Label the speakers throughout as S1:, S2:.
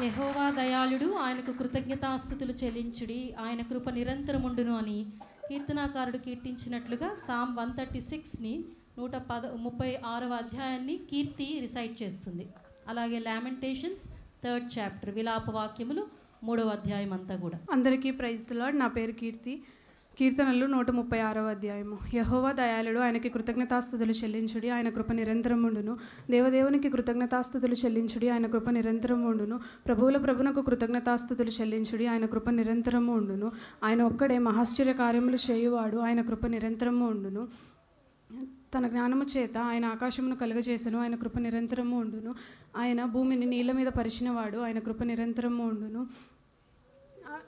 S1: యెహోవా దయాళుడు, ఆయనకు కృతజ్ఞతాస్తుతులు చెల్లించుడి, ఆయన కృప నిరంతరముండును అని కీర్తనాకారుడు కీర్తించినట్లుగా సామ్ 136ని 136వ అధ్యాయాన్ని కీర్తి రిసైట్ చేస్తుంది. అలాగే లామెంటేషన్స్ 3rd చాప్టర్ విలాప వాక్యములు 3వ అధ్యాయం అంతా కూడా.
S2: అందరికీ ప్రైజ్ ది లార్డ్. నా పేరు కీర్తి. కీర్తనలు 136వ అధ్యాయము. యెహోవా దయాళుడు, ఆయనకి కృతజ్ఞతాస్తుతులు చెల్లించుడి, ఆయన కృప నిరంతరముండును. దేవదేవునికి కృతజ్ఞతాస్తుతులు చెల్లించుడి, ఆయన కృప నిరంతరముండును. ప్రభువుల ప్రభునకు కృతజ్ఞతాస్తుతులు చెల్లించుడి, ఆయన కృప నిరంతరము ఉండును. ఆయన ఒక్కడే మహాశ్చర్య కార్యములు చేయువాడు, ఆయన కృప నిరంతరము ఉండును. తన జ్ఞానము చేత ఆయన ఆకాశమును కలుగజేసెను, ఆయన కృప నిరంతరము ఉండును. ఆయన భూమిని నీళ్ళ మీద పరిచినవాడు, ఆయన కృప నిరంతరము ఉండును.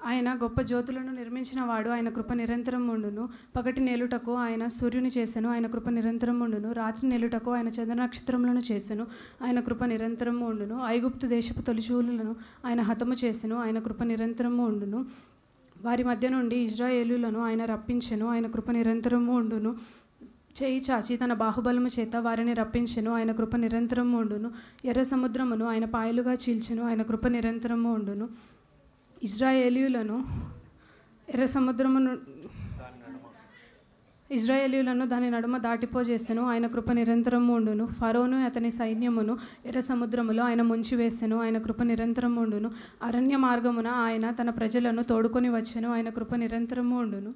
S2: ఆయన గొప్ప జ్యోతులను నిర్మించిన వాడు, ఆయన కృప నిరంతరం ఉండును. పగటి నేలుటకు ఆయన సూర్యుని చేసెను, ఆయన కృప నిరంతరం ఉండును. రాత్రి నేలుటకు ఆయన చంద్ర నక్షత్రములను చేసెను, ఆయన కృప నిరంతరము ఉండును. ఐగుప్తు దేశపు తొలిచూలులను ఆయన హతము చేసెను, ఆయన కృప నిరంతరము ఉండును. వారి మధ్య నుండి ఇజ్రాయేలులను ఆయన రప్పించెను, ఆయన కృప నిరంతరము ఉండును. చేయి చాచి తన బాహుబలము చేత వారిని రప్పించెను, ఆయన కృప నిరంతరము ఉండును. ఎర్ర సముద్రమును ఆయన పాయలుగా చీల్చెను, ఆయన కృప నిరంతరము ఉండును. ఇజ్రాయేలీయులను దాని నడుమ దాటిపోజేసెను, ఆయన కృప నిరంతరము ఉండును. ఫరోను అతని సైన్యమును ఎర్ర సముద్రములో ఆయన ముంచివేసెను, ఆయన కృప నిరంతరము ఉండును. అరణ్య మార్గమున ఆయన తన ప్రజలను తోడుకొని వచ్చెను, ఆయన కృప నిరంతరము ఉండును.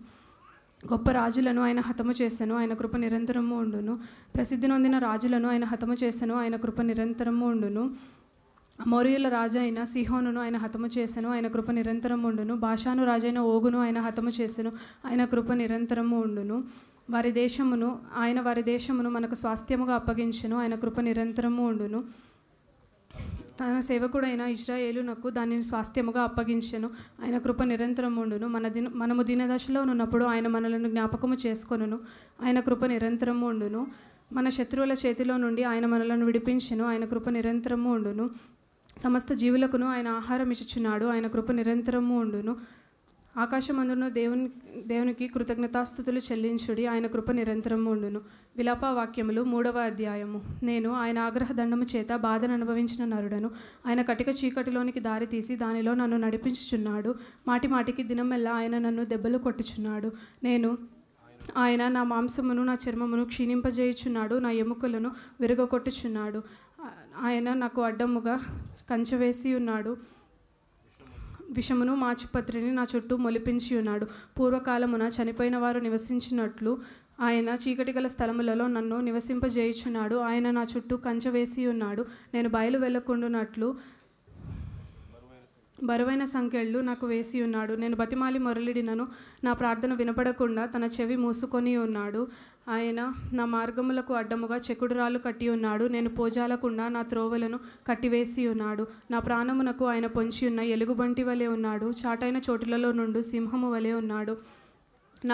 S2: గొప్ప రాజులను ఆయన హతము చేసెను, ఆయన కృప నిరంతరము ఉండును. ప్రసిద్ధి నొందిన రాజులను ఆయన హతము చేసెను, ఆయన కృప నిరంతరము ఉండును. అమోరీయుల రాజైన సిహోనును ఆయన హతము చేసెను, ఆయన కృప నిరంతరము ఉండును. బాషాను రాజైన ఓగును ఆయన హతము చేసెను, ఆయన కృప నిరంతరము ఉండును. వారి దేశమును మనకు స్వాస్థ్యముగా అప్పగించెను, ఆయన కృప నిరంతరము ఉండును. తన సేవకుడైన ఇశ్రాయేలునకు దానిని స్వాస్థ్యముగా అప్పగించెను, ఆయన కృప నిరంతరము ఉండును. మనము దీనదశలో ఉన్నప్పుడు ఆయన మనలను జ్ఞాపకము చేసుకొనును, ఆయన కృప నిరంతరము ఉండును. మన శత్రువుల చేతిలో నుండి ఆయన మనలను విడిపించెను, ఆయన కృప నిరంతరము ఉండును. సమస్త జీవులకును ఆయన ఆహారం ఇచ్చుచున్నాడు, ఆయన కృప నిరంతరము ఉండును. ఆకాశమందును దేవునికి కృతజ్ఞతాస్తుతులు చెల్లించుడి, ఆయన కృప నిరంతరము ఉండును. విలాప వాక్యములు 3వ అధ్యాయము. నేను ఆయన ఆగ్రహ దండము చేత బాధను అనుభవించిన నరుడను. ఆయన కటిక చీకటిలోనికి దారి తీసి దానిలో నన్ను నడిపించుచున్నాడు. మాటి మాటికి దినమెల్లా ఆయన నన్ను దెబ్బలు కొట్టుచున్నాడు. ఆయన నా మాంసమును నా చర్మమును క్షీణింపజేయుచున్నాడు, నా ఎముకలను విరగొట్టుచున్నాడు. ఆయన నాకు అడ్డముగా కంచెవేసి ఉన్నాడు, విషమును మాచిపత్రిని నా చుట్టూ మొలిపించి ఉన్నాడు. పూర్వకాలమున చనిపోయిన వారు నివసించినట్లు ఆయన చీకటి గల స్థలములలో నన్ను నివసింపజేయుచున్నాడు. ఆయన నా చుట్టూ కంచె వేసి ఉన్నాడు. నేను బయలు వెళ్ళకుండునట్లు బరువైన సంకెళ్ళు నాకు వేసి ఉన్నాడు. నేను బతిమాలి మొరలిడినను నా ప్రార్థన వినపడకుండా తన చెవి మూసుకొని ఉన్నాడు. ఆయన నా మార్గములకు అడ్డముగా చెకుడురాళ్ళు కట్టి ఉన్నాడు. నేను పోజాలకుండా నా త్రోవలను కట్టివేసి ఉన్నాడు. నా ప్రాణమునకు ఆయన పొంచి ఉన్న ఎలుగుబంటి వలె ఉన్నాడు. చాటైన చోటులలో నుండి సింహము వలె ఉన్నాడు.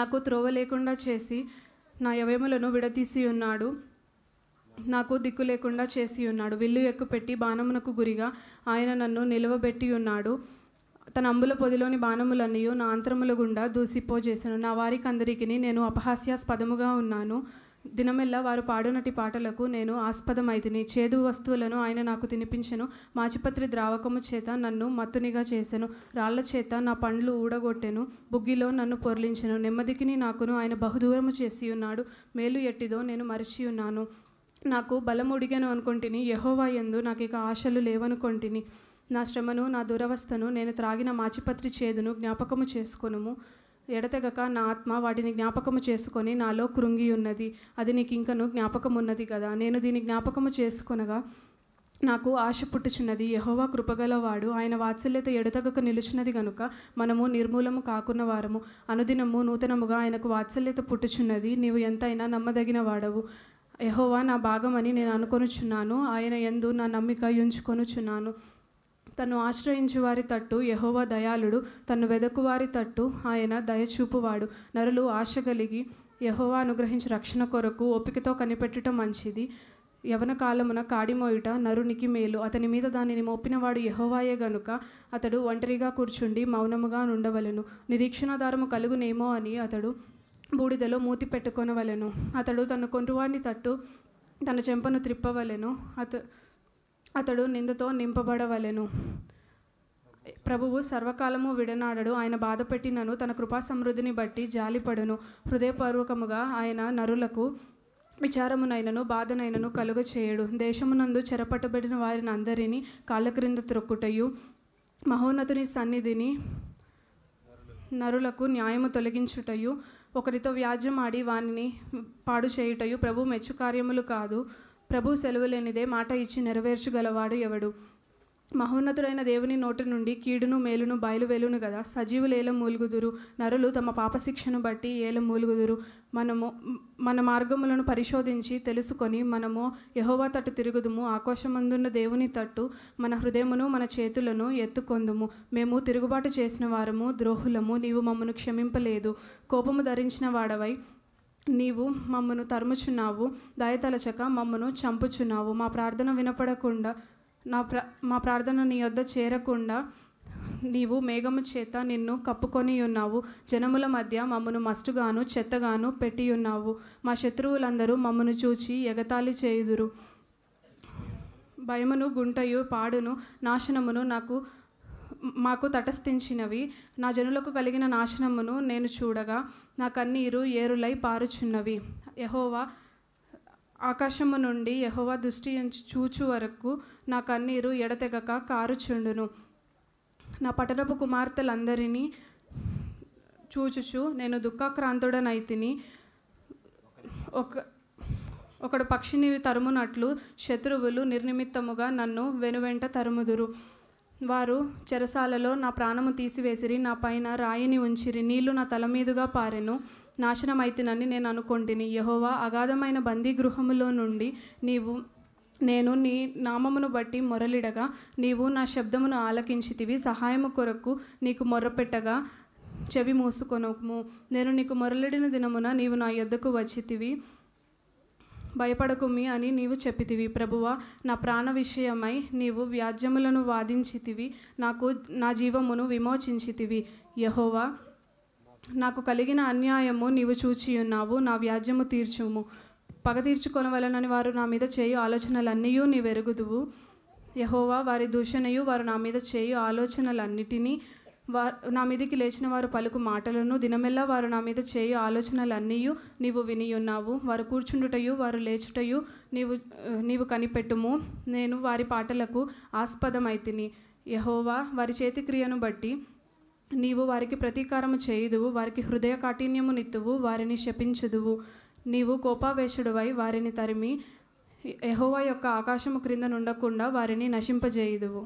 S2: నాకు త్రోవ లేకుండా చేసి నా యవములను విడతీసి ఉన్నాడు. నాకు దిక్కు లేకుండా చేసి ఉన్నాడు. విల్లు ఎక్కుపెట్టి బాణమునకు గురిగా ఆయన నన్ను నిలువబెట్టి ఉన్నాడు. తన అంబుల పొదిలోని బాణములన్నీ నా అంతరముల గుండా దూసిపోజేశాను. నా వారికి అందరికీ నేను అపహాస్యాస్పదముగా ఉన్నాను. దినమెల్లా వారు పాడునటి పాటలకు నేను ఆస్పదమైతిని. చేదు వస్తువులను ఆయన నాకు తినిపించెను. మాచిపత్రి ద్రావకము చేత నన్ను మత్తునిగా చేసెను. రాళ్ల చేత నా పండ్లు ఊడగొట్టెను. బుగ్గిలో నన్ను పొర్లించెను. నెమ్మదికిని నాకును ఆయన బహుదూరము చేసి ఉన్నాడు. మేలు ఎట్టిదో నేను మరచి ఉన్నాను. నాకు బలముడిగాను అనుకొంటిని, యెహోవా యందు నాకు ఇక ఆశలు లేవనుకొంటిని. నా శ్రమను నా దురవస్థను నేను త్రాగిన మాచిపత్రి చేదును జ్ఞాపకము చేసుకొనుము. ఎడతెగక నా ఆత్మ వాటిని జ్ఞాపకము చేసుకొని నాలో కృంగి ఉన్నది. అది నీకు ఇంకను జ్ఞాపకం ఉన్నది కదా. నేను దీన్ని జ్ఞాపకము చేసుకొనగా నాకు ఆశ పుట్టుచున్నది. యెహోవా కృపగలవాడు, ఆయన వాత్సల్యత ఎడతెగక నిలుచున్నది గనుక మనము నిర్మూలము కాకున్న వారము. అనుదినము నూతనముగా ఆయనకు వాత్సల్యత పుట్టుచున్నది. నీవు ఎంతైనా నమ్మదగిన వాడవు. యెహోవా నా భాగమని నేను అనుకొనుచున్నాను. ఆయన యందు నా నమ్మిక ఉంచుకొనుచున్నాను. తను ఆశ్రయించు వారి తట్టు యెహోవా దయాళుడు, తను వెదకు వారి తట్టు ఆయన దయచూపువాడు. నరులు ఆశ కలిగి యెహోవా అనుగ్రహించు రక్షణ కొరకు ఓపికతో కనిపెట్టడం మంచిది. యవన కాలమున కాడిమోయుట నరునికి మేలు. అతని మీద దానిని మోపినవాడు యెహోవాయే గనుక అతడు ఒంటరిగా కూర్చుండి మౌనముగా నుండవలెను. నిరీక్షణాధారము కలుగునేమో అని అతడు బూడిదలో మూతి పెట్టుకొనవలెను. అతడు తన కొంటువాడిని తట్టు తన చెంపను త్రిప్పవలెను. అతడు నిందతో నింపబడవలెను. ప్రభువు సర్వకాలము విడనాడడు. ఆయన బాధపెట్టినను తన కృపా సమృద్ధిని బట్టి జాలిపడును. హృదయపూర్వకముగా ఆయన నరులకు విచారమునైనను బాధనైనను కలుగ చేయడు. దేశమునందు చెరపట్టబడిన వారిని అందరినీ కాళ్ళ క్రింద త్రొక్కుటయు, మహోన్నతుని సన్నిధిని నరులకు న్యాయము తొలగించుటయు, ఒకరితో వ్యాజ్యమాడి వానిని పాడు చేయుటయు ప్రభు మెచ్చు కార్యములు కాదు. ప్రభు సెలవు లేనిదే మాట ఇచ్చి నెరవేర్చగలవాడు ఎవడు? మహోన్నతుడైన దేవుని నోటి నుండి కీడును మేలును బయలువెలును కదా. సజీవులు ఏల మూలుగుదురు, నరులు తమ పాపశిక్షను బట్టి ఏల మూలుగుదురు. మన మార్గములను పరిశోధించి తెలుసుకొని మనము యెహోవా తట్టు తిరుగుదుము. ఆకాశమందున్న దేవుని తట్టు మన హృదయమును మన చేతులను ఎత్తుకొందుము. మేము తిరుగుబాటు చేసిన వారము, ద్రోహులము, నీవు మమ్మను క్షమింపలేదు. కోపము ధరించిన వాడవై నీవు మమ్మను తరుముచున్నావు, దయతలచక మమ్మను చంపుచున్నావు. మా ప్రార్థన వినపడకుండా మా ప్రార్థన నీ యొద్ద చేరకుండా నీవు మేఘము చేత నిన్ను కప్పుకొని ఉన్నావు. జనముల మధ్య మమ్మను మస్టుగాను చెత్తగాను పెట్టి ఉన్నావు. మా శత్రువులందరూ మమ్మను చూచి ఎగతాళి చేయుదురు. భయమును గుంటయు పాడును నాశనమును మాకు తటస్థించినవి. నా జనులకు కలిగిన నాశనమును నేను చూడగా నా కన్నీరు ఏరులై పారుచున్నవి. యెహోవా ఆకాశము నుండి యెహోవా దృష్టి చూచు వరకు నా కన్నీరు ఎడతెగక కారుచుండును. నా పట్టణపు కుమార్తెలందరినీ చూచుచు నేను దుఃఖాక్రాంతుడనైతిని. ఒకడు పక్షిని తరుమునట్లు శత్రువులు నిర్నిమిత్తముగా నన్ను వెనువెంట తరుముదురు. వారు చెరసాలలో నా ప్రాణము తీసివేసిరి, నా పైన రాయిని ఉంచిరి. నీళ్లు నా తల మీదుగా పారెను. నాశనమైతినని నేను అనుకొంటిని. యెహోవా అగాధమైన బందీ గృహములో నుండి నేను నీ నామమును బట్టి మొరలిడగా నీవు నా శబ్దమును ఆలకించితివి. సహాయము కొరకు నీకు మొర్రపెట్టగా చెవి మూసుకొనుము. నేను నీకు మొరలిడిన దినమున నీవు నా యొద్దకు వచ్చితివి. భయపడకుమి అని నీవు చెప్పితివి. ప్రభువా, నా ప్రాణ విషయమై నీవు వ్యాజ్యములను వాదించితివి. నా జీవమును విమోచించితివి. యెహోవా, నాకు కలిగిన అన్యాయము నీవు చూచియున్నావు. నా వ్యాజ్యము తీర్చుము. పగ తీర్చుకొనవలనని వారు నా మీద చేయు ఆలోచనలన్నీ నీవెరుగుదువు. యెహోవా, వారి దూషణయు వారు నా మీద చేయు ఆలోచనలన్నిటినీ నా మీదికి లేచిన వారు పలుకు మాటలను దినమెల్లా వారు నా మీద చేయు ఆలోచనలన్నీ నీవు వినియున్నావు. వారు కూర్చుండుటయు వారు లేచుటయు నీవు కనిపెట్టుము. నేను వారి పాటలకు ఆస్పదమైతిని. యెహోవా, వారి చేతి క్రియను బట్టి నీవు వారికి ప్రతీకారము చేయుదువు. వారికి హృదయ కాఠిన్యమునిత్తువు, వారిని శపించుదువు. నీవు కోపావేశుడువై వారిని తరిమి యెహోవా యొక్క ఆకాశము క్రింద నుండకుండా వారిని నశింపజేయుదువు.